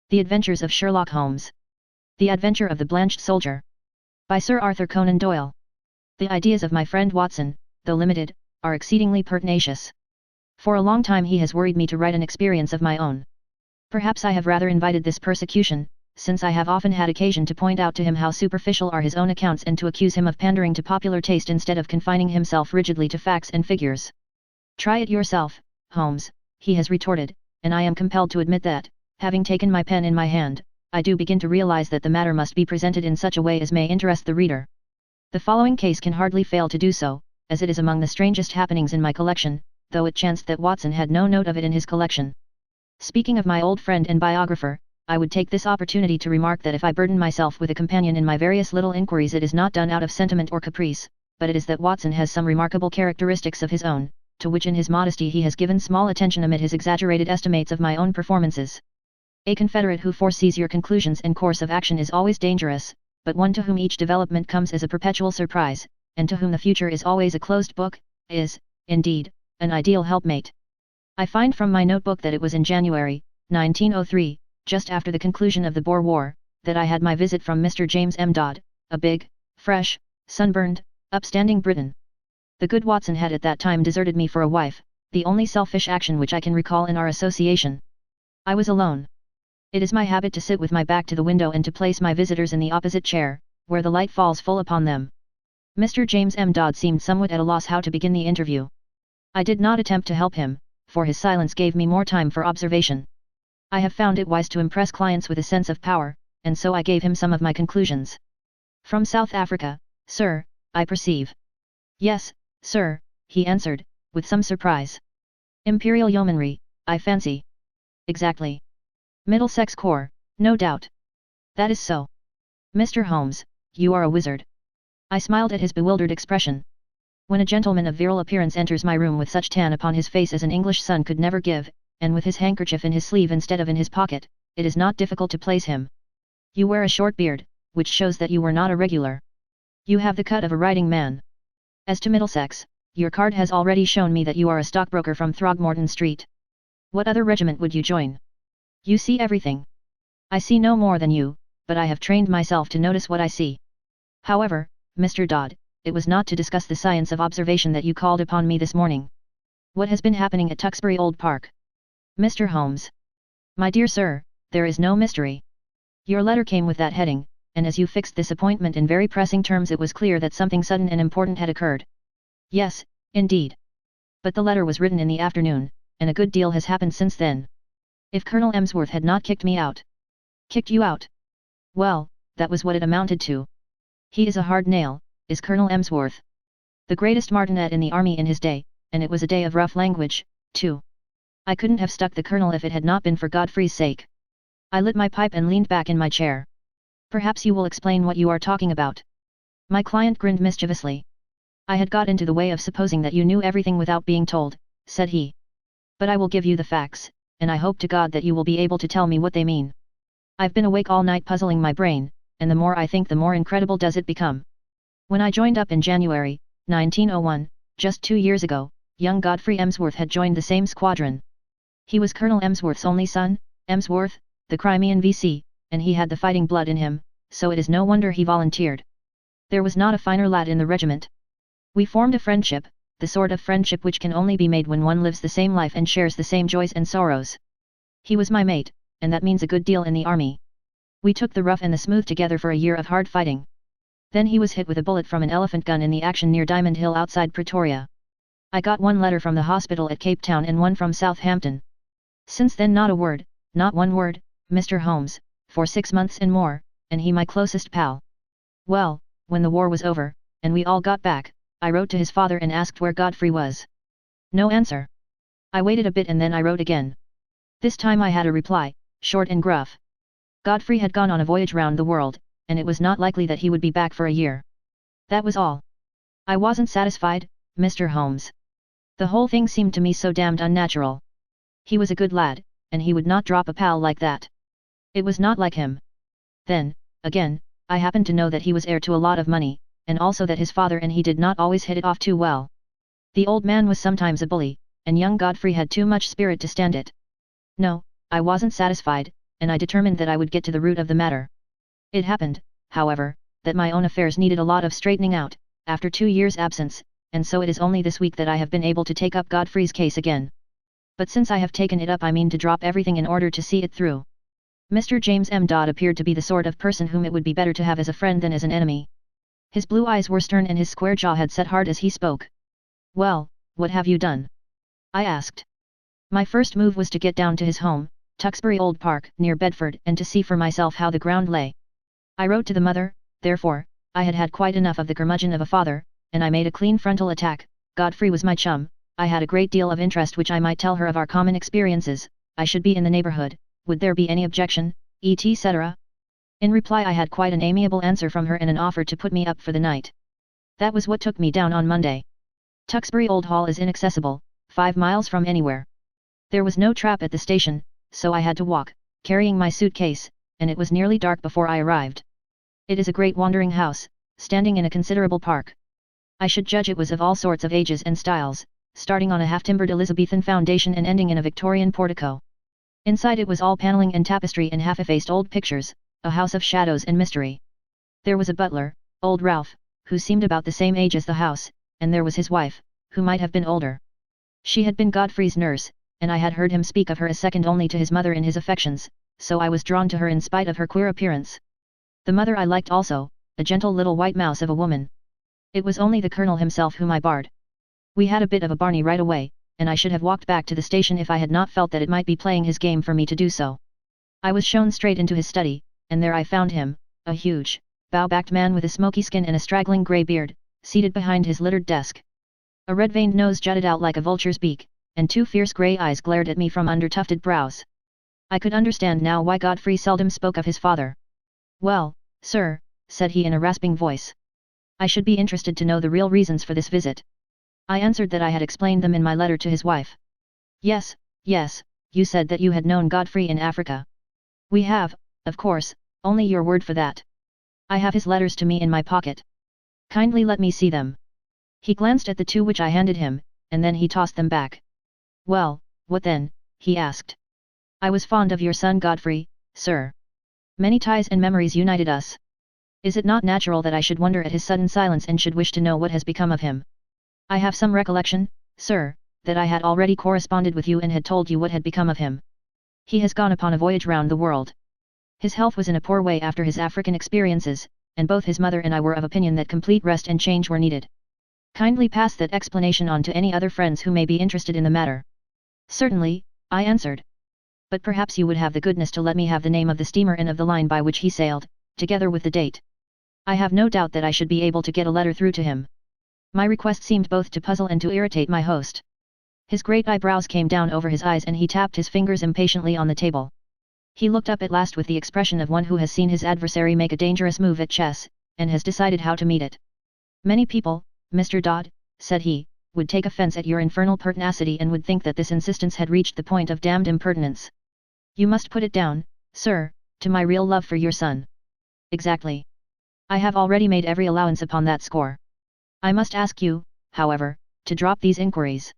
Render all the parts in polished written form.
The Adventures of Sherlock Holmes. The Adventure of the Blanched Soldier. By Sir Arthur Conan Doyle. The ideas of my friend Watson, though limited, are exceedingly pertinacious. For a long time he has worried me to write an experience of my own. Perhaps I have rather invited this persecution, since I have often had occasion to point out to him how superficial are his own accounts and to accuse him of pandering to popular taste instead of confining himself rigidly to facts and figures. Try it yourself, Holmes, he has retorted, and I am compelled to admit that, having taken my pen in my hand, I do begin to realize that the matter must be presented in such a way as may interest the reader. The following case can hardly fail to do so, as it is among the strangest happenings in my collection, though it chanced that Watson had no note of it in his collection. Speaking of my old friend and biographer, I would take this opportunity to remark that if I burden myself with a companion in my various little inquiries, it is not done out of sentiment or caprice, but it is that Watson has some remarkable characteristics of his own, to which in his modesty he has given small attention amid his exaggerated estimates of my own performances. A confederate who foresees your conclusions and course of action is always dangerous, but one to whom each development comes as a perpetual surprise, and to whom the future is always a closed book, is, indeed, an ideal helpmate. I find from my notebook that it was in January, 1903, just after the conclusion of the Boer War, that I had my visit from Mr. James M. Dodd, a big, fresh, sunburned, upstanding Briton. The good Watson had at that time deserted me for a wife, the only selfish action which I can recall in our association. I was alone. It is my habit to sit with my back to the window and to place my visitors in the opposite chair, where the light falls full upon them. Mr. James M. Dodd seemed somewhat at a loss how to begin the interview. I did not attempt to help him, for his silence gave me more time for observation. I have found it wise to impress clients with a sense of power, and so I gave him some of my conclusions. From South Africa, sir, I perceive. Yes, sir, he answered, with some surprise. Imperial Yeomanry, I fancy. Exactly. Middlesex Corps, no doubt. That is so. Mr. Holmes, you are a wizard. I smiled at his bewildered expression. When a gentleman of virile appearance enters my room with such tan upon his face as an English sun could never give, and with his handkerchief in his sleeve instead of in his pocket, it is not difficult to place him. You wear a short beard, which shows that you were not a regular. You have the cut of a riding man. As to Middlesex, your card has already shown me that you are a stockbroker from Throgmorton Street. What other regiment would you join? You see everything. I see no more than you, but I have trained myself to notice what I see. However, Mr. Dodd, it was not to discuss the science of observation that you called upon me this morning. What has been happening at Tewkesbury Old Park? Mr. Holmes. My dear sir, there is no mystery. Your letter came with that heading, and as you fixed this appointment in very pressing terms, it was clear that something sudden and important had occurred. Yes, indeed. But the letter was written in the afternoon, and a good deal has happened since then. If Colonel Emsworth had not kicked me out. Kicked you out? Well, that was what it amounted to. He is a hard nail, is Colonel Emsworth. The greatest martinet in the army in his day, and it was a day of rough language, too. I couldn't have stuck the colonel if it had not been for Godfrey's sake. I lit my pipe and leaned back in my chair. Perhaps you will explain what you are talking about. My client grinned mischievously. I had got into the way of supposing that you knew everything without being told, said he. But I will give you the facts, and I hope to God that you will be able to tell me what they mean. I've been awake all night puzzling my brain, and the more I think the more incredible does it become. When I joined up in January, 1901, just 2 years ago, young Godfrey Emsworth had joined the same squadron. He was Colonel Emsworth's only son, Emsworth, the Crimean VC, and he had the fighting blood in him, so it is no wonder he volunteered. There was not a finer lad in the regiment. We formed a friendship, the sort of friendship which can only be made when one lives the same life and shares the same joys and sorrows. He was my mate, and that means a good deal in the army. We took the rough and the smooth together for a year of hard fighting. Then he was hit with a bullet from an elephant gun in the action near Diamond Hill outside Pretoria. I got one letter from the hospital at Cape Town and one from Southampton. Since then not a word, not one word, Mr. Holmes, for 6 months and more, and he my closest pal. Well, when the war was over, and we all got back, I wrote to his father and asked where Godfrey was. No answer. I waited a bit and then I wrote again. This time I had a reply, short and gruff. Godfrey had gone on a voyage round the world, and it was not likely that he would be back for a year. That was all. I wasn't satisfied, Mr. Holmes. The whole thing seemed to me so damned unnatural. He was a good lad, and he would not drop a pal like that. It was not like him. Then, again, I happened to know that he was heir to a lot of money, and also that his father and he did not always hit it off too well. The old man was sometimes a bully, and young Godfrey had too much spirit to stand it. No, I wasn't satisfied, and I determined that I would get to the root of the matter. It happened, however, that my own affairs needed a lot of straightening out, after 2 years' absence, and so it is only this week that I have been able to take up Godfrey's case again. But since I have taken it up, I mean to drop everything in order to see it through. Mr. James M. Dodd appeared to be the sort of person whom it would be better to have as a friend than as an enemy. His blue eyes were stern and his square jaw had set hard as he spoke. "Well, what have you done?" I asked. "My first move was to get down to his home, Tuxbury Old Park, near Bedford, and to see for myself how the ground lay. I wrote to the mother, therefore, I had had quite enough of the curmudgeon of a father, and I made a clean frontal attack. Godfrey was my chum, I had a great deal of interest which I might tell her of our common experiences, I should be in the neighbourhood, would there be any objection, etc. In reply I had quite an amiable answer from her and an offer to put me up for the night. That was what took me down on Monday. Tuxbury Old Hall is inaccessible, 5 miles from anywhere. There was no trap at the station, so I had to walk, carrying my suitcase, and it was nearly dark before I arrived. It is a great wandering house, standing in a considerable park. I should judge it was of all sorts of ages and styles, starting on a half-timbered Elizabethan foundation and ending in a Victorian portico. Inside it was all paneling and tapestry and half-effaced old pictures, a house of shadows and mystery. There was a butler, old Ralph, who seemed about the same age as the house, and there was his wife, who might have been older. She had been Godfrey's nurse, and I had heard him speak of her as second only to his mother in his affections, so I was drawn to her in spite of her queer appearance. The mother I liked also, a gentle little white mouse of a woman. It was only the colonel himself whom I barred. We had a bit of a barney right away, and I should have walked back to the station if I had not felt that it might be playing his game for me to do so. I was shown straight into his study, and there I found him, a huge, bow-backed man with a smoky skin and a straggling grey beard, seated behind his littered desk. A red-veined nose jutted out like a vulture's beak, and 2 fierce grey eyes glared at me from under tufted brows. I could understand now why Godfrey seldom spoke of his father. "Well, sir," said he in a rasping voice. "I should be interested to know the real reasons for this visit." I answered that I had explained them in my letter to his wife. Yes, you said that you had known Godfrey in Africa." "We have, of course, only your word for that. I have his letters to me in my pocket. Kindly let me see them." He glanced at the 2 which I handed him, and then he tossed them back. "Well, what then?" he asked. "I was fond of your son Godfrey, sir. Many ties and memories united us. Is it not natural that I should wonder at his sudden silence and should wish to know what has become of him? I have some recollection, sir, that I had already corresponded with you and had told you what had become of him. He has gone upon a voyage round the world. His health was in a poor way after his African experiences, and both his mother and I were of opinion that complete rest and change were needed. Kindly pass that explanation on to any other friends who may be interested in the matter." "Certainly," I answered. "But perhaps you would have the goodness to let me have the name of the steamer and of the line by which he sailed, together with the date. I have no doubt that I should be able to get a letter through to him." My request seemed both to puzzle and to irritate my host. His great eyebrows came down over his eyes and he tapped his fingers impatiently on the table. He looked up at last with the expression of one who has seen his adversary make a dangerous move at chess, and has decided how to meet it. "Many people, Mr. Dodd," said he, "would take offence at your infernal pertinacity and would think that this insistence had reached the point of damned impertinence. You must put it down, sir, to my real love for your son." "Exactly. I have already made every allowance upon that score. I must ask you, however, to drop these inquiries.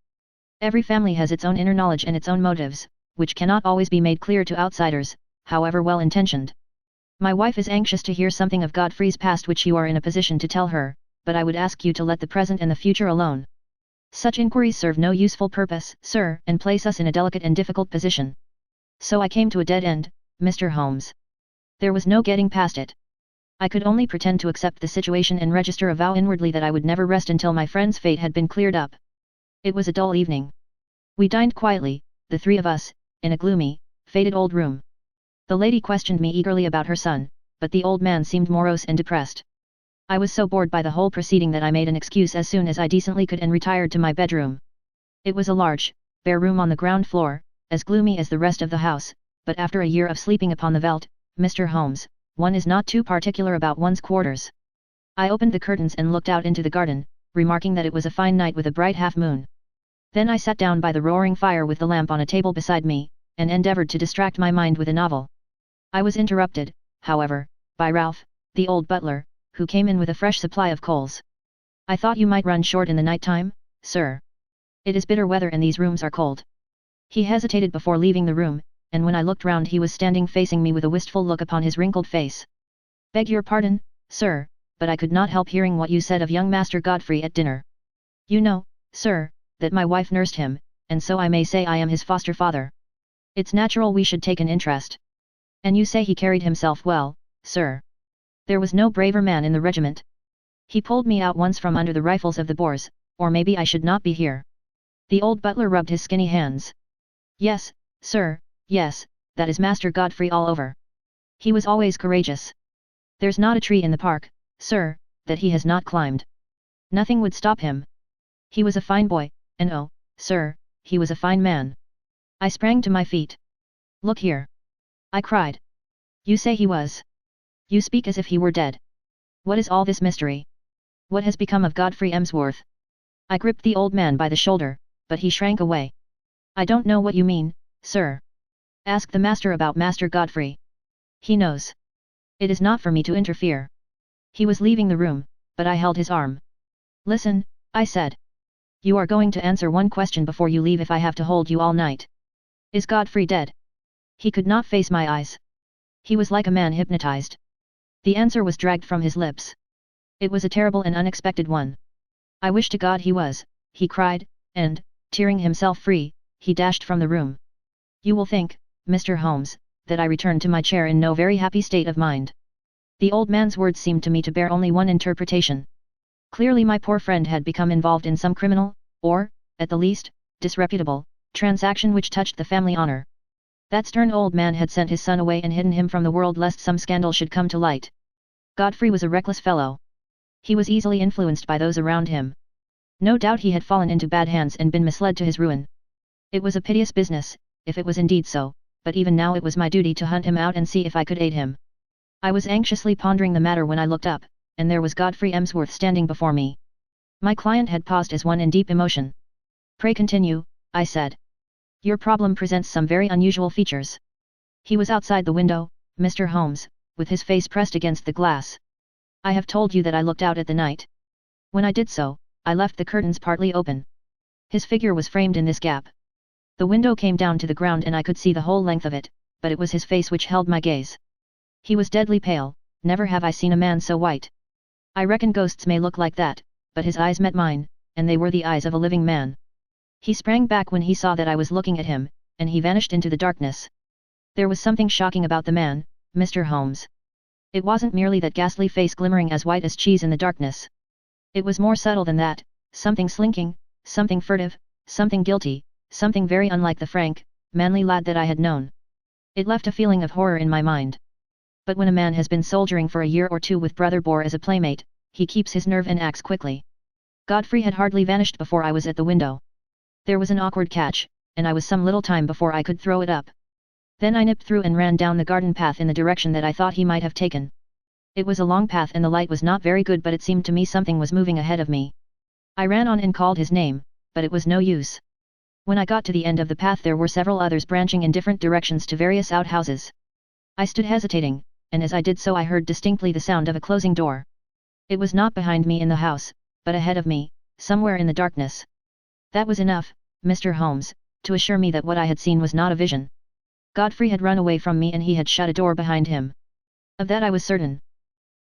Every family has its own inner knowledge and its own motives, which cannot always be made clear to outsiders, however well-intentioned. My wife is anxious to hear something of Godfrey's past which you are in a position to tell her, but I would ask you to let the present and the future alone. Such inquiries serve no useful purpose, sir, and place us in a delicate and difficult position. So I came to a dead end, Mr. Holmes. There was no getting past it. I could only pretend to accept the situation and register a vow inwardly that I would never rest until my friend's fate had been cleared up. It was a dull evening. We dined quietly, the 3 of us, in a gloomy, faded old room. The lady questioned me eagerly about her son, but the old man seemed morose and depressed. I was so bored by the whole proceeding that I made an excuse as soon as I decently could and retired to my bedroom. It was a large, bare room on the ground floor, as gloomy as the rest of the house, but after a year of sleeping upon the veldt, Mr. Holmes, one is not too particular about one's quarters. I opened the curtains and looked out into the garden, remarking that it was a fine night with a bright half-moon. Then I sat down by the roaring fire with the lamp on a table beside me, and endeavoured to distract my mind with a novel. I was interrupted, however, by Ralph, the old butler, who came in with a fresh supply of coals. "I thought you might run short in the night time, sir. It is bitter weather and these rooms are cold." He hesitated before leaving the room, and when I looked round he was standing facing me with a wistful look upon his wrinkled face. "Beg your pardon, sir, but I could not help hearing what you said of young Master Godfrey at dinner. You know, sir, that my wife nursed him, and so I may say I am his foster father. It's natural we should take an interest. And you say he carried himself well, sir. There was no braver man in the regiment. He pulled me out once from under the rifles of the Boers, or maybe I should not be here." The old butler rubbed his skinny hands. "Yes, sir, yes, that is Master Godfrey all over. He was always courageous. There's not a tree in the park, sir, that he has not climbed. Nothing would stop him. He was a fine boy, and oh, sir, he was a fine man." I sprang to my feet. "Look here!" I cried. "You say he was? You speak as if he were dead. What is all this mystery? What has become of Godfrey Emsworth?" I gripped the old man by the shoulder, but he shrank away. "I don't know what you mean, sir. Ask the master about Master Godfrey. He knows. It is not for me to interfere." He was leaving the room, but I held his arm. "Listen," I said. "You are going to answer one question before you leave if I have to hold you all night. Is Godfrey dead?" He could not face my eyes. He was like a man hypnotized. The answer was dragged from his lips. It was a terrible and unexpected one. "I wish to God he was," he cried, and, tearing himself free, he dashed from the room. You will think, Mr. Holmes, that I returned to my chair in no very happy state of mind. The old man's words seemed to me to bear only one interpretation. Clearly my poor friend had become involved in some criminal, or, at the least, disreputable, transaction which touched the family honor. That stern old man had sent his son away and hidden him from the world lest some scandal should come to light. Godfrey was a reckless fellow. He was easily influenced by those around him. No doubt he had fallen into bad hands and been misled to his ruin. It was a piteous business, if it was indeed so, but even now it was my duty to hunt him out and see if I could aid him. I was anxiously pondering the matter when I looked up, and there was Godfrey Emsworth standing before me. My client had paused as one in deep emotion. "Pray continue," I said. "Your problem presents some very unusual features." He was outside the window, Mr. Holmes, with his face pressed against the glass. "I have told you that I looked out at the night. When I did so, I left the curtains partly open. His figure was framed in this gap. The window came down to the ground and I could see the whole length of it, but it was his face which held my gaze. He was deadly pale, never have I seen a man so white. I reckon ghosts may look like that, but his eyes met mine, and they were the eyes of a living man. He sprang back when he saw that I was looking at him, and he vanished into the darkness. There was something shocking about the man, Mr. Holmes. It wasn't merely that ghastly face glimmering as white as cheese in the darkness. It was more subtle than that, something slinking, something furtive, something guilty, something very unlike the frank, manly lad that I had known. It left a feeling of horror in my mind. But when a man has been soldiering for a year or two with Brother Boar as a playmate, he keeps his nerve and acts quickly. Godfrey had hardly vanished before I was at the window. There was an awkward catch, and I was some little time before I could throw it up. Then I nipped through and ran down the garden path in the direction that I thought he might have taken. It was a long path and the light was not very good, but it seemed to me something was moving ahead of me. I ran on and called his name, but it was no use. When I got to the end of the path there were several others branching in different directions to various outhouses. I stood hesitating, and as I did so I heard distinctly the sound of a closing door. It was not behind me in the house, but ahead of me, somewhere in the darkness. That was enough, Mr. Holmes, to assure me that what I had seen was not a vision. Godfrey had run away from me and he had shut a door behind him. Of that I was certain.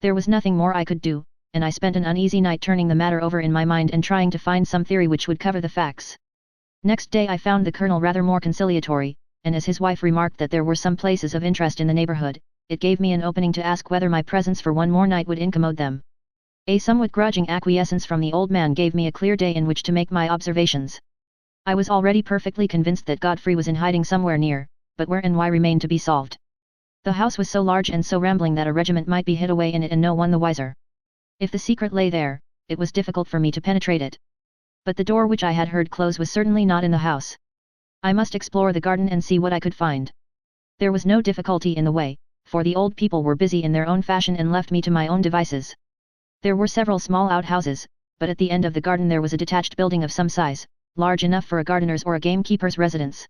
There was nothing more I could do, and I spent an uneasy night turning the matter over in my mind and trying to find some theory which would cover the facts. Next day I found the Colonel rather more conciliatory, and as his wife remarked that there were some places of interest in the neighborhood, it gave me an opening to ask whether my presence for one more night would incommode them. A somewhat grudging acquiescence from the old man gave me a clear day in which to make my observations. I was already perfectly convinced that Godfrey was in hiding somewhere near, but where and why remained to be solved. The house was so large and so rambling that a regiment might be hid away in it and no one the wiser. If the secret lay there, it was difficult for me to penetrate it. But the door which I had heard close was certainly not in the house. I must explore the garden and see what I could find. There was no difficulty in the way, for the old people were busy in their own fashion and left me to my own devices. There were several small outhouses, but at the end of the garden there was a detached building of some size, large enough for a gardener's or a gamekeeper's residence.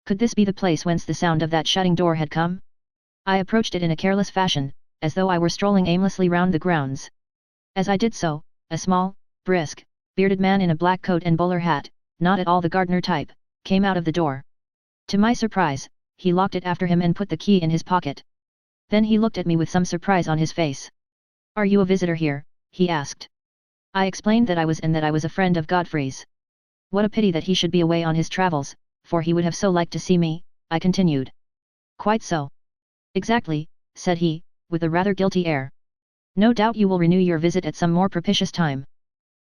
Could this be the place whence the sound of that shutting door had come? I approached it in a careless fashion, as though I were strolling aimlessly round the grounds. As I did so, a small, brisk, bearded man in a black coat and bowler hat, not at all the gardener type, came out of the door. To my surprise, he locked it after him and put the key in his pocket. Then he looked at me with some surprise on his face. "Are you a visitor here?" he asked. I explained that I was and that I was a friend of Godfrey's. "What a pity that he should be away on his travels, for he would have so liked to see me," I continued. "Quite so." "Exactly," said he, with a rather guilty air. "No doubt you will renew your visit at some more propitious time."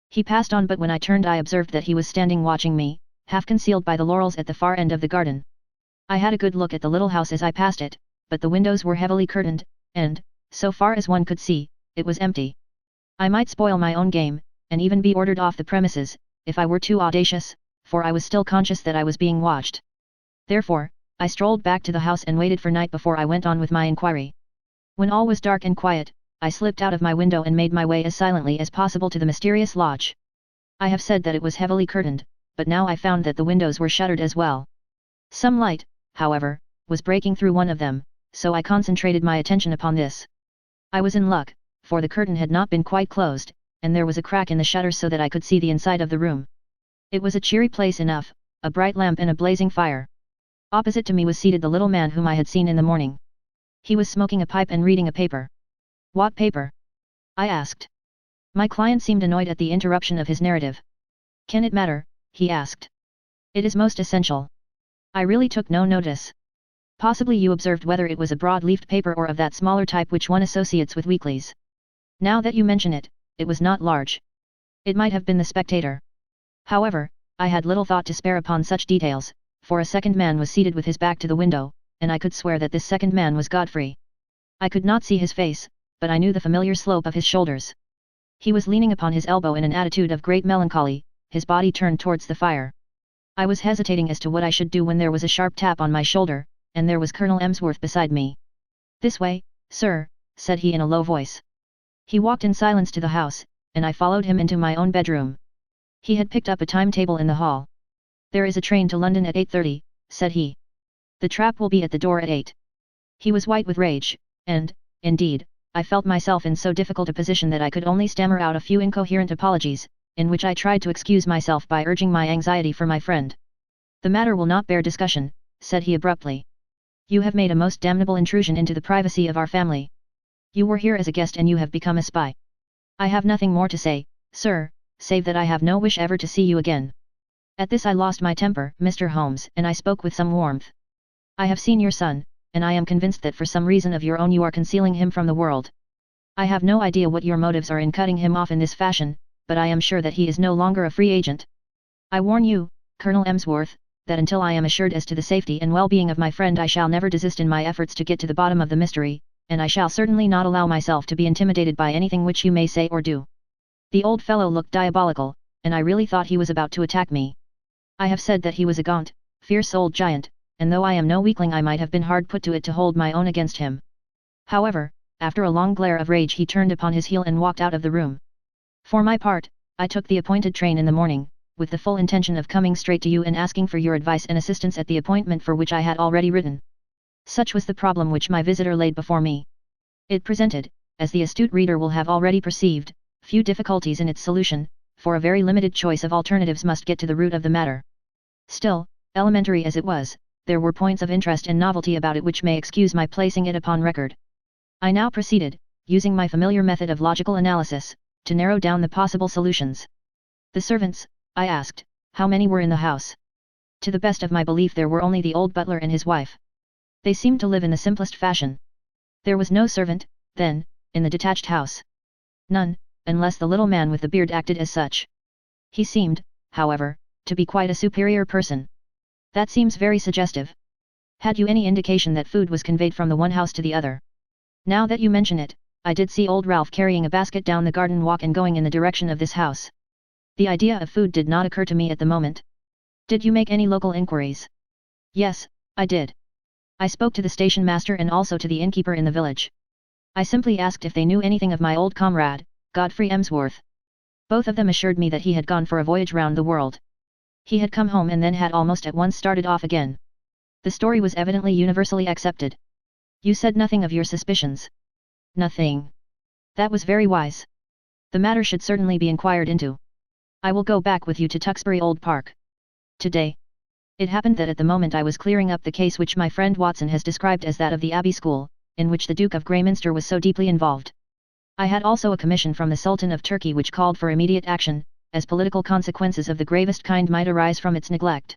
He passed on, but when I turned I observed that he was standing watching me, half concealed by the laurels at the far end of the garden. I had a good look at the little house as I passed it, but the windows were heavily curtained, and, so far as one could see, it was empty. I might spoil my own game, and even be ordered off the premises, if I were too audacious, for I was still conscious that I was being watched. Therefore, I strolled back to the house and waited for night before I went on with my inquiry. When all was dark and quiet, I slipped out of my window and made my way as silently as possible to the mysterious lodge. I have said that it was heavily curtained, but now I found that the windows were shuttered as well. Some light, however, was breaking through one of them, so I concentrated my attention upon this. I was in luck, for the curtain had not been quite closed, and there was a crack in the shutters so that I could see the inside of the room. It was a cheery place enough, a bright lamp and a blazing fire. Opposite to me was seated the little man whom I had seen in the morning. He was smoking a pipe and reading a paper. "What paper?" I asked. My client seemed annoyed at the interruption of his narrative. "Can it matter?" he asked. "It is most essential." I really took no notice. "Possibly you observed whether it was a broad-leafed paper or of that smaller type which one associates with weeklies. Now that you mention it, it was not large. It might have been the Spectator." However, I had little thought to spare upon such details, for a second man was seated with his back to the window, and I could swear that this second man was Godfrey. I could not see his face, but I knew the familiar slope of his shoulders. He was leaning upon his elbow in an attitude of great melancholy, his body turned towards the fire. I was hesitating as to what I should do when there was a sharp tap on my shoulder, and there was Colonel Emsworth beside me. "This way, sir," said he in a low voice. He walked in silence to the house, and I followed him into my own bedroom. He had picked up a timetable in the hall. "There is a train to London at 8:30, said he. "The trap will be at the door at 8. He was white with rage, and, indeed, I felt myself in so difficult a position that I could only stammer out a few incoherent apologies, in which I tried to excuse myself by urging my anxiety for my friend. "The matter will not bear discussion," said he abruptly. "You have made a most damnable intrusion into the privacy of our family. You were here as a guest and you have become a spy. I have nothing more to say, sir, save that I have no wish ever to see you again." At this I lost my temper, Mr. Holmes, and I spoke with some warmth. "I have seen your son, and I am convinced that for some reason of your own you are concealing him from the world. I have no idea what your motives are in cutting him off in this fashion, but I am sure that he is no longer a free agent. I warn you, Colonel Emsworth, that until I am assured as to the safety and well-being of my friend I shall never desist in my efforts to get to the bottom of the mystery, and I shall certainly not allow myself to be intimidated by anything which you may say or do." The old fellow looked diabolical, and I really thought he was about to attack me. I have said that he was a gaunt, fierce old giant, and though I am no weakling I might have been hard put to it to hold my own against him. However, after a long glare of rage he turned upon his heel and walked out of the room. For my part, I took the appointed train in the morning, with the full intention of coming straight to you and asking for your advice and assistance at the appointment for which I had already written. Such was the problem which my visitor laid before me. It presented, as the astute reader will have already perceived, few difficulties in its solution, for a very limited choice of alternatives must get to the root of the matter. Still, elementary as it was, there were points of interest and novelty about it which may excuse my placing it upon record. I now proceeded, using my familiar method of logical analysis, to narrow down the possible solutions. "The servants," I asked, "how many were in the house?" To the best of my belief there were only the old butler and his wife. They seemed to live in the simplest fashion. There was no servant, then, in the detached house. None, unless the little man with the beard acted as such. He seemed, however, to be quite a superior person. That seems very suggestive. Had you any indication that food was conveyed from the one house to the other? Now that you mention it, I did see old Ralph carrying a basket down the garden walk and going in the direction of this house. The idea of food did not occur to me at the moment. Did you make any local inquiries? Yes, I did. I spoke to the station master and also to the innkeeper in the village. I simply asked if they knew anything of my old comrade, Godfrey Emsworth. Both of them assured me that he had gone for a voyage round the world. He had come home and then had almost at once started off again. The story was evidently universally accepted. You said nothing of your suspicions. Nothing. That was very wise. The matter should certainly be inquired into. I will go back with you to Tewkesbury Old Park. Today. It happened that at the moment I was clearing up the case which my friend Watson has described as that of the Abbey School, in which the Duke of Greyminster was so deeply involved. I had also a commission from the Sultan of Turkey which called for immediate action, as political consequences of the gravest kind might arise from its neglect.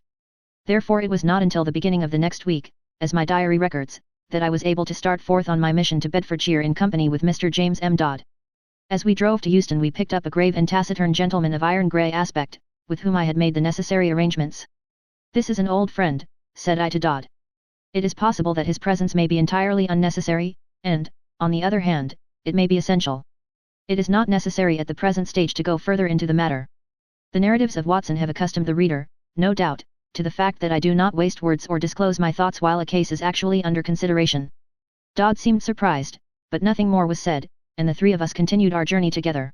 Therefore it was not until the beginning of the next week, as my diary records, that I was able to start forth on my mission to Bedfordshire in company with Mr. James M. Dodd. As we drove to Euston we picked up a grave and taciturn gentleman of iron-grey aspect, with whom I had made the necessary arrangements. "This is an old friend," said I to Dodd. "It is possible that his presence may be entirely unnecessary, and, on the other hand, it may be essential. It is not necessary at the present stage to go further into the matter. The narratives of Watson have accustomed the reader, no doubt, to the fact that I do not waste words or disclose my thoughts while a case is actually under consideration." Dodd seemed surprised, but nothing more was said, and the three of us continued our journey together.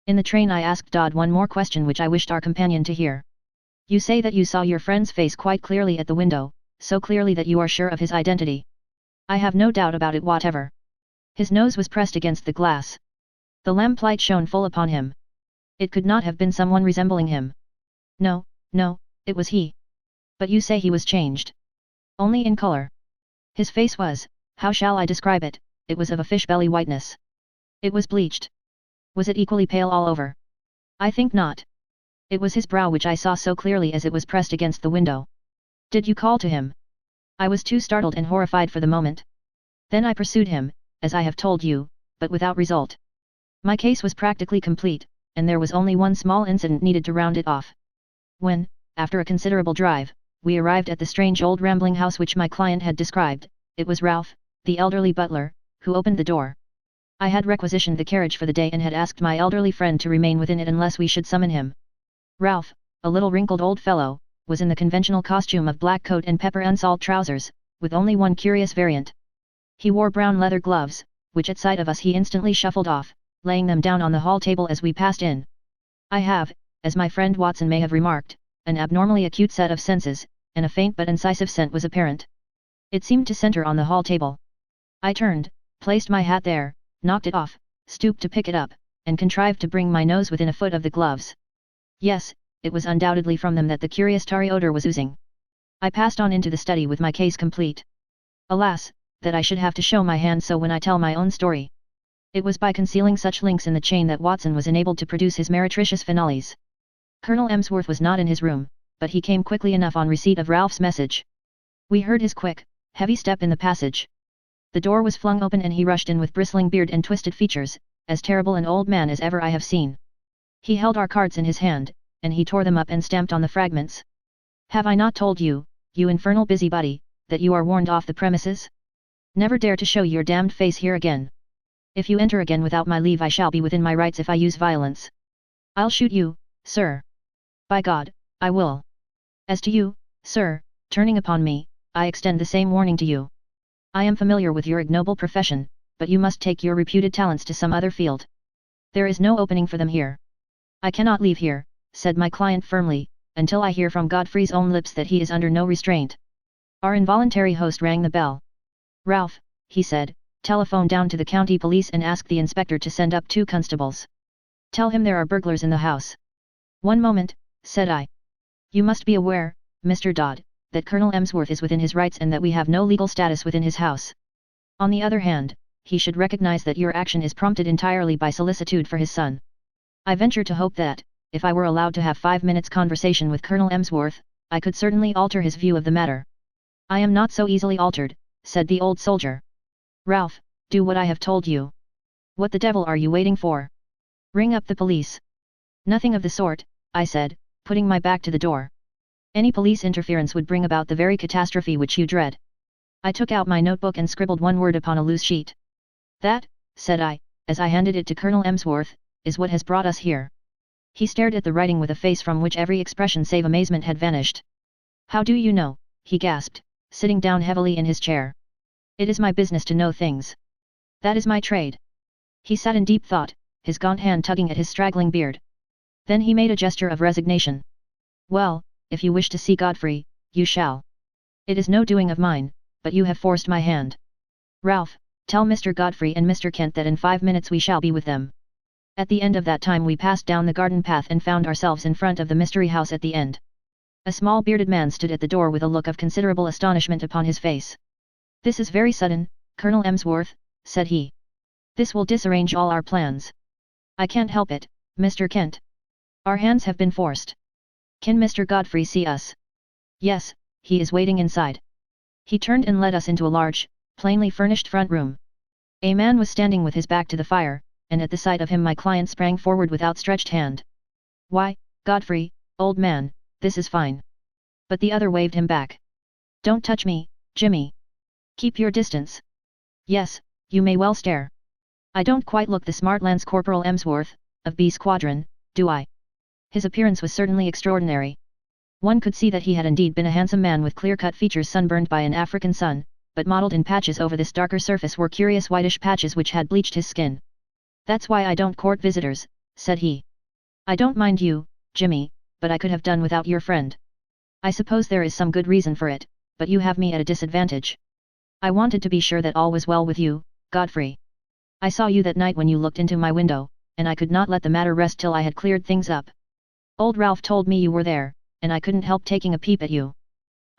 In the train I asked Dodd one more question which I wished our companion to hear. "You say that you saw your friend's face quite clearly at the window, so clearly that you are sure of his identity?" "I have no doubt about it whatever. His nose was pressed against the glass. The lamplight shone full upon him. It could not have been someone resembling him. No, no, it was he." "But you say he was changed?" "Only in color. His face was, how shall I describe it, it was of a fish-belly whiteness. It was bleached." "Was it equally pale all over?" "I think not. It was his brow which I saw so clearly as it was pressed against the window." "Did you call to him?" "I was too startled and horrified for the moment. Then I pursued him, as I have told you, but without result. My case was practically complete, and there was only one small incident needed to round it off. When, after a considerable drive, we arrived at the strange old rambling house which my client had described, it was Ralph, the elderly butler, who opened the door. I had requisitioned the carriage for the day and had asked my elderly friend to remain within it unless we should summon him. Ralph, a little wrinkled old fellow, was in the conventional costume of black coat and pepper and salt trousers, with only one curious variant. He wore brown leather gloves, which at sight of us he instantly shuffled off, laying them down on the hall table as we passed in. I have, as my friend Watson may have remarked, an abnormally acute set of senses, and a faint but incisive scent was apparent. It seemed to center on the hall table. I turned, placed my hat there, knocked it off, stooped to pick it up, and contrived to bring my nose within a foot of the gloves. Yes, it was undoubtedly from them that the curious tarry odor was oozing. I passed on into the study with my case complete. Alas, that I should have to show my hand so when I tell my own story. It was by concealing such links in the chain that Watson was enabled to produce his meretricious finales. Colonel Emsworth was not in his room, but he came quickly enough on receipt of Ralph's message. We heard his quick, heavy step in the passage. The door was flung open and he rushed in with bristling beard and twisted features, as terrible an old man as ever I have seen. He held our cards in his hand, and he tore them up and stamped on the fragments. "Have I not told you, you infernal busybody, that you are warned off the premises? Never dare to show your damned face here again. If you enter again without my leave I shall be within my rights if I use violence. I'll shoot you, sir. By God, I will. As to you, sir, turning upon me, I extend the same warning to you. I am familiar with your ignoble profession, but you must take your reputed talents to some other field. There is no opening for them here." "I cannot leave here," said my client firmly, "until I hear from Godfrey's own lips that he is under no restraint." Our involuntary host rang the bell. "Ralph," he said, "telephone down to the county police and ask the inspector to send up 2 constables. Tell him there are burglars in the house." "One moment," said I. "You must be aware, Mr. Dodd, that Colonel Emsworth is within his rights and that we have no legal status within his house. On the other hand, he should recognize that your action is prompted entirely by solicitude for his son. I venture to hope that, if I were allowed to have 5 minutes conversation with Colonel Emsworth, I could certainly alter his view of the matter." "I am not so easily altered," said the old soldier. "Ralph, do what I have told you. What the devil are you waiting for? Ring up the police." "Nothing of the sort," I said, putting my back to the door. "Any police interference would bring about the very catastrophe which you dread." I took out my notebook and scribbled one word upon a loose sheet. "That," said I, as I handed it to Colonel Emsworth, "is what has brought us here." He stared at the writing with a face from which every expression save amazement had vanished. "How do you know?" he gasped, sitting down heavily in his chair. "It is my business to know things. That is my trade." He sat in deep thought, his gaunt hand tugging at his straggling beard. Then he made a gesture of resignation. "Well, if you wish to see Godfrey, you shall. It is no doing of mine, but you have forced my hand. Ralph, tell Mr. Godfrey and Mr. Kent that in 5 minutes we shall be with them." At the end of that time we passed down the garden path and found ourselves in front of the mystery house at the end. A small bearded man stood at the door with a look of considerable astonishment upon his face. "This is very sudden, Colonel Emsworth," said he. "This will disarrange all our plans." "I can't help it, Mr. Kent. Our hands have been forced." "Can Mr. Godfrey see us?" "Yes, he is waiting inside." He turned and led us into a large, plainly furnished front room. A man was standing with his back to the fire, and at the sight of him my client sprang forward with outstretched hand. "Why, Godfrey, old man, this is fine." But the other waved him back. "Don't touch me, Jimmy. Keep your distance." "Yes, you may well stare. I don't quite look the smart Lance Corporal Emsworth, of B Squadron, do I?" His appearance was certainly extraordinary. One could see that he had indeed been a handsome man with clear-cut features sunburned by an African sun, but mottled in patches over this darker surface were curious whitish patches which had bleached his skin. "That's why I don't court visitors," said he. "I don't mind you, Jimmy, but I could have done without your friend. I suppose there is some good reason for it, but you have me at a disadvantage. I wanted to be sure that all was well with you, Godfrey. I saw you that night when you looked into my window, and I could not let the matter rest till I had cleared things up. Old Ralph told me you were there, and I couldn't help taking a peep at you.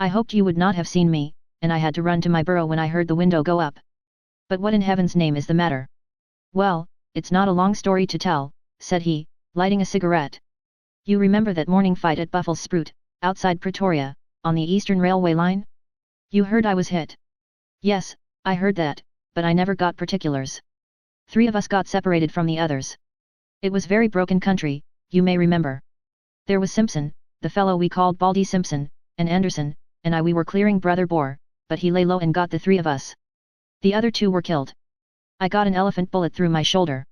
I hoped you would not have seen me, and I had to run to my burrow when I heard the window go up. But what in heaven's name is the matter?" "Well, it's not a long story to tell," said he, lighting a cigarette. "You remember that morning fight at Buffalo's Sprout, outside Pretoria, on the Eastern Railway line? You heard I was hit?" "Yes, I heard that, but I never got particulars. 3 of us got separated from the others. It was very broken country, you may remember. There was Simpson, the fellow we called Baldy Simpson, and Anderson, and we were clearing Brother Boar, but he lay low and got the 3 of us. The other 2 were killed. I got an elephant bullet through my shoulder.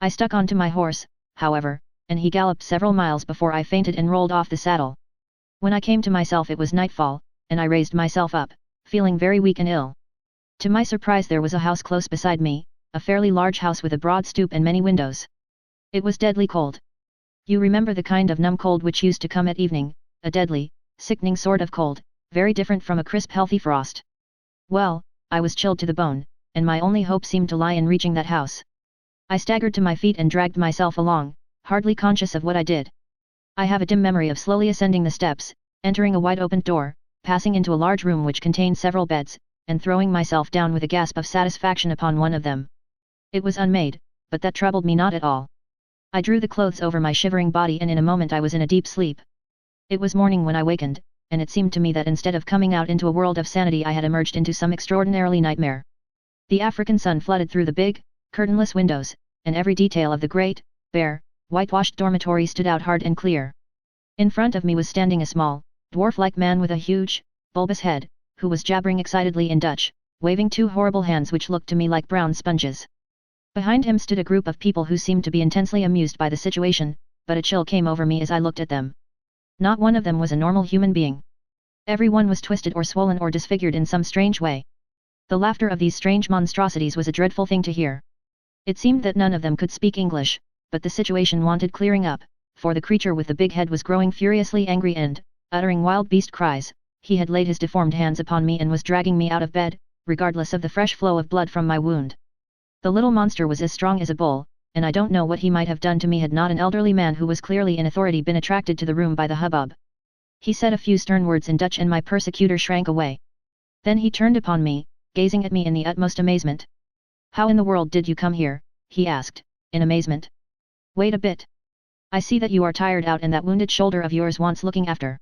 I stuck onto my horse, however, and he galloped several miles before I fainted and rolled off the saddle. When I came to myself it was nightfall, and I raised myself up, feeling very weak and ill. To my surprise there was a house close beside me, a fairly large house with a broad stoop and many windows. It was deadly cold. You remember the kind of numb cold which used to come at evening, a deadly, sickening sort of cold, very different from a crisp healthy frost. Well, I was chilled to the bone, and my only hope seemed to lie in reaching that house. I staggered to my feet and dragged myself along, hardly conscious of what I did. I have a dim memory of slowly ascending the steps, entering a wide-opened door, passing into a large room which contained several beds, and throwing myself down with a gasp of satisfaction upon one of them. It was unmade, but that troubled me not at all. I drew the clothes over my shivering body and in a moment I was in a deep sleep. It was morning when I wakened, and it seemed to me that instead of coming out into a world of sanity I had emerged into some extraordinarily nightmare. The African sun flooded through the big, curtainless windows, and every detail of the great, bare, whitewashed dormitory stood out hard and clear. In front of me was standing a small, dwarf-like man with a huge, bulbous head, who was jabbering excitedly in Dutch, waving 2 horrible hands which looked to me like brown sponges. Behind him stood a group of people who seemed to be intensely amused by the situation, but a chill came over me as I looked at them. Not one of them was a normal human being. Everyone was twisted or swollen or disfigured in some strange way. The laughter of these strange monstrosities was a dreadful thing to hear. It seemed that none of them could speak English, but the situation wanted clearing up, for the creature with the big head was growing furiously angry and, uttering wild beast cries, he had laid his deformed hands upon me and was dragging me out of bed, regardless of the fresh flow of blood from my wound. The little monster was as strong as a bull, and I don't know what he might have done to me had not an elderly man who was clearly in authority been attracted to the room by the hubbub. He said a few stern words in Dutch and my persecutor shrank away. Then he turned upon me, gazing at me in the utmost amazement. "How in the world did you come here?" he asked, in amazement. "Wait a bit. I see that you are tired out and that wounded shoulder of yours wants looking after.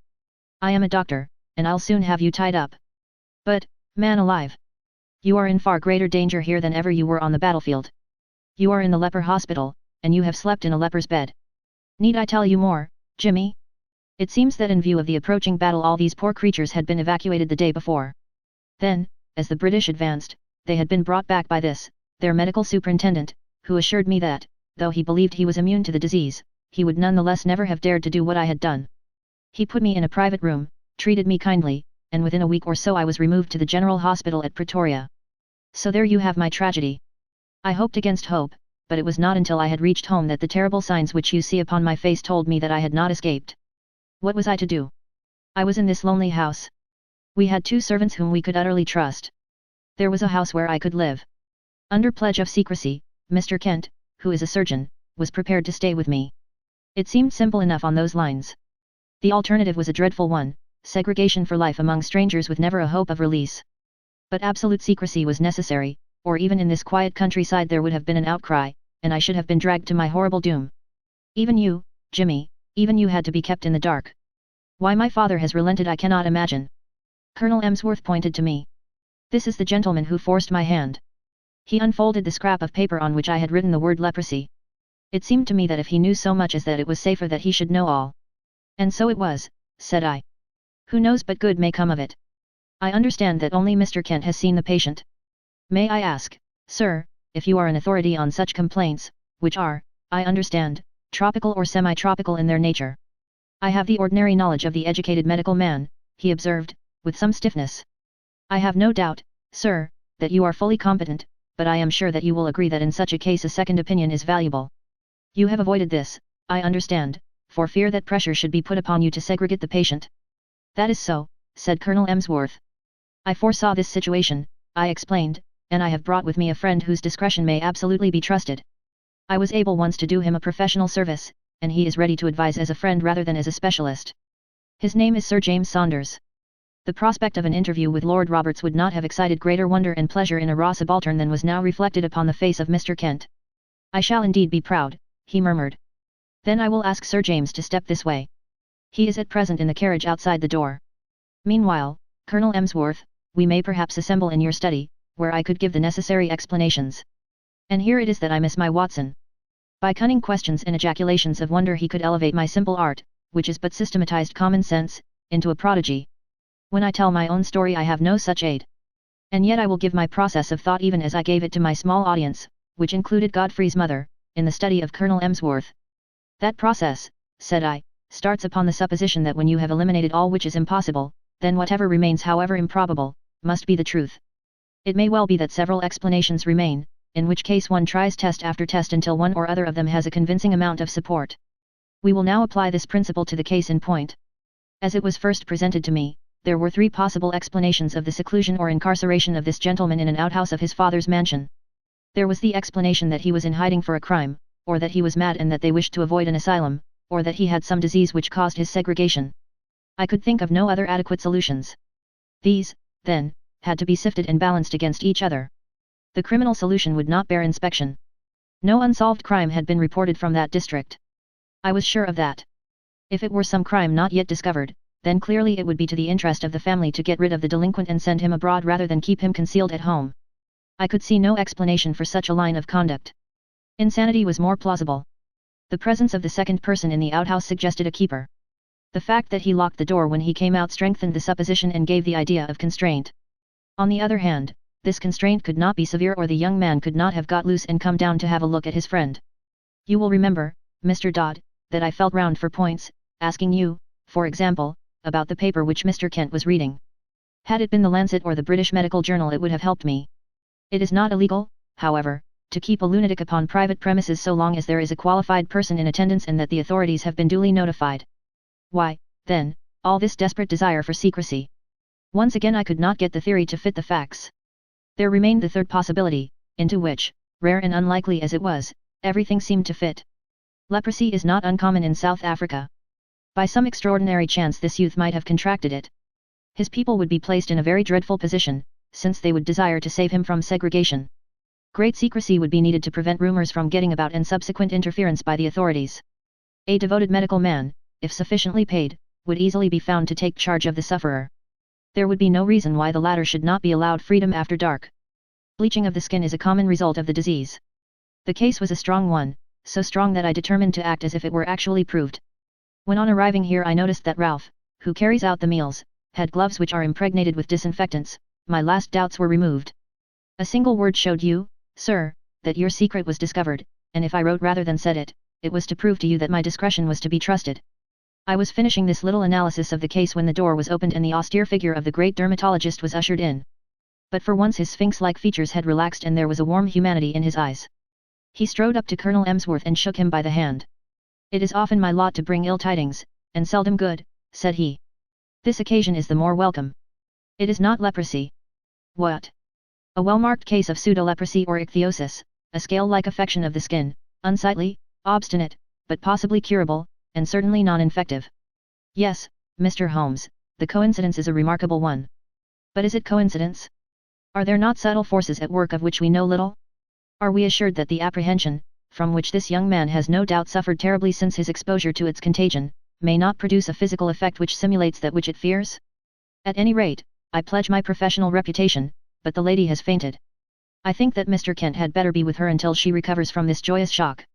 I am a doctor, and I'll soon have you tied up. But, man alive! You are in far greater danger here than ever you were on the battlefield. You are in the leper hospital, and you have slept in a leper's bed. Need I tell you more, Jimmy?" It seems that in view of the approaching battle all these poor creatures had been evacuated the day before. Then, as the British advanced, they had been brought back by this, their medical superintendent, who assured me that, though he believed he was immune to the disease, he would nonetheless never have dared to do what I had done. He put me in a private room, treated me kindly, and within a week or so I was removed to the General Hospital at Pretoria. So there you have my tragedy. I hoped against hope, but it was not until I had reached home that the terrible signs which you see upon my face told me that I had not escaped. What was I to do? I was in this lonely house. We had 2 servants whom we could utterly trust. There was a house where I could live. Under pledge of secrecy, Mr. Kent, who is a surgeon, was prepared to stay with me. It seemed simple enough on those lines. The alternative was a dreadful one, segregation for life among strangers with never a hope of release. But absolute secrecy was necessary, or even in this quiet countryside there would have been an outcry, and I should have been dragged to my horrible doom. Even you, Jimmy, even you had to be kept in the dark. Why my father has relented I cannot imagine. Colonel Emsworth pointed to me. This is the gentleman who forced my hand. He unfolded the scrap of paper on which I had written the word leprosy. It seemed to me that if he knew so much as that it was safer that he should know all. And so it was, said I. Who knows but good may come of it. I understand that only Mr. Kent has seen the patient. May I ask, sir, if you are an authority on such complaints, which are, I understand, tropical or semi-tropical in their nature? I have the ordinary knowledge of the educated medical man, he observed, with some stiffness. I have no doubt, sir, that you are fully competent, but I am sure that you will agree that in such a case a second opinion is valuable. You have avoided this, I understand, for fear that pressure should be put upon you to segregate the patient. That is so, said Colonel Emsworth. I foresaw this situation, I explained, and I have brought with me a friend whose discretion may absolutely be trusted. I was able once to do him a professional service, and he is ready to advise as a friend rather than as a specialist. His name is Sir James Saunders. The prospect of an interview with Lord Roberts would not have excited greater wonder and pleasure in a raw subaltern than was now reflected upon the face of Mr. Kent. I shall indeed be proud, he murmured. Then I will ask Sir James to step this way. He is at present in the carriage outside the door. Meanwhile, Colonel Emsworth, we may perhaps assemble in your study, where I could give the necessary explanations. And here it is that I miss my Watson. By cunning questions and ejaculations of wonder he could elevate my simple art, which is but systematized common sense, into a prodigy. When I tell my own story I have no such aid. And yet I will give my process of thought even as I gave it to my small audience, which included Godfrey's mother, in the study of Colonel Emsworth. That process, said I, starts upon the supposition that when you have eliminated all which is impossible, then whatever remains however improbable, must be the truth. It may well be that several explanations remain, in which case one tries test after test until one or other of them has a convincing amount of support. We will now apply this principle to the case in point. As it was first presented to me, there were three possible explanations of the seclusion or incarceration of this gentleman in an outhouse of his father's mansion. There was the explanation that he was in hiding for a crime, or that he was mad and that they wished to avoid an asylum, or that he had some disease which caused his segregation. I could think of no other adequate solutions. These, then, had to be sifted and balanced against each other. The criminal solution would not bear inspection. No unsolved crime had been reported from that district. I was sure of that. If it were some crime not yet discovered, then clearly it would be to the interest of the family to get rid of the delinquent and send him abroad rather than keep him concealed at home. I could see no explanation for such a line of conduct. Insanity was more plausible. The presence of the second person in the outhouse suggested a keeper. The fact that he locked the door when he came out strengthened the supposition and gave the idea of constraint. On the other hand, this constraint could not be severe or the young man could not have got loose and come down to have a look at his friend. You will remember, Mr. Dodd, that I felt round for points, asking you, for example, about the paper which Mr. Kent was reading. Had it been the Lancet or the British Medical Journal it would have helped me. It is not illegal, however, to keep a lunatic upon private premises so long as there is a qualified person in attendance and that the authorities have been duly notified. Why, then, all this desperate desire for secrecy? Once again I could not get the theory to fit the facts. There remained the third possibility, into which, rare and unlikely as it was, everything seemed to fit. Leprosy is not uncommon in South Africa. By some extraordinary chance this youth might have contracted it. His people would be placed in a very dreadful position, since they would desire to save him from segregation. Great secrecy would be needed to prevent rumors from getting about and subsequent interference by the authorities. A devoted medical man, if sufficiently paid, would easily be found to take charge of the sufferer. There would be no reason why the latter should not be allowed freedom after dark. Bleaching of the skin is a common result of the disease. The case was a strong one, so strong that I determined to act as if it were actually proved. When on arriving here I noticed that Ralph, who carries out the meals, had gloves which are impregnated with disinfectants. My last doubts were removed. A single word showed you, sir, that your secret was discovered, and if I wrote rather than said it, it was to prove to you that my discretion was to be trusted. I was finishing this little analysis of the case when the door was opened and the austere figure of the great dermatologist was ushered in. But for once his sphinx-like features had relaxed and there was a warm humanity in his eyes. He strode up to Colonel Emsworth and shook him by the hand. "It is often my lot to bring ill tidings, and seldom good," said he. "This occasion is the more welcome. It is not leprosy." "What?" "A well-marked case of pseudo-leprosy or ichthyosis, a scale-like affection of the skin, unsightly, obstinate, but possibly curable, and certainly non-infective." Yes, Mr. Holmes, the coincidence is a remarkable one. But is it coincidence? Are there not subtle forces at work of which we know little? Are we assured that the apprehension, from which this young man has no doubt suffered terribly since his exposure to its contagion, may not produce a physical effect which simulates that which it fears? At any rate, I pledge my professional reputation, but the lady has fainted. I think that Mr. Kent had better be with her until she recovers from this joyous shock.